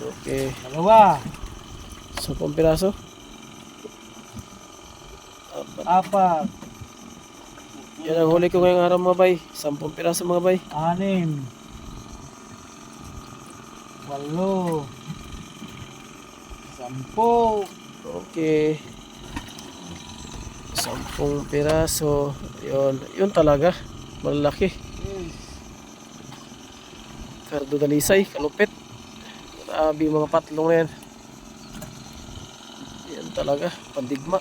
Okay. Dalawa. 10 piraso. Apat. Yan ang huli ko ngayong araw mga bay. 10 piraso mga bay. 6. 8. 10. Okay. 10 piraso. Yun talaga. Malaki. Kardo dalisay, kalupit. Grabe mga patlong na yan. Yan talaga, pandigma.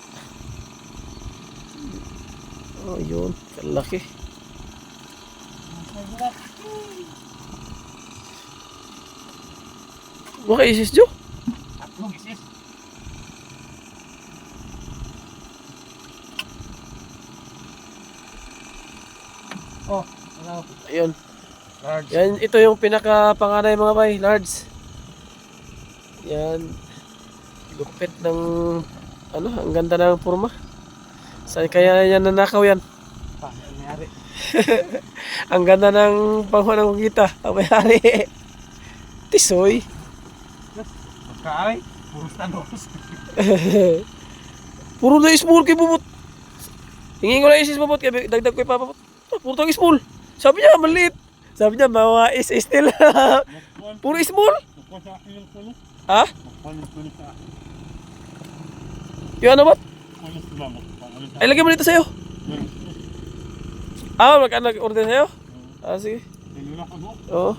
Oh, yun, kalaki. Baka isis Jo? Tatlong isis. Oh, ano? Ayun. Large. Yan, ito yung pinaka-panganay mga bay, large. Yan. Lupit ng, ano, ang ganda ng forma. Saan kaya yan nanakaw yan? Pa, nangyari. Ang ganda ng panguha ng kita. Ang may-ari. Tisoy. Pagkaay, puro tanos. Puro na ismul kay Bubot. Hingin ko na isis Bubot kaya dagdag ko yung papapot. Puro tang ismul. Sabi niya, maliit. Sabi niya, mawa is still. Puro ismul. Ha? Yung ano ba? Ay, lagyan mo dito sa'yo. Ah, magkano nag-order sa'yo? Ah, sige. Oo.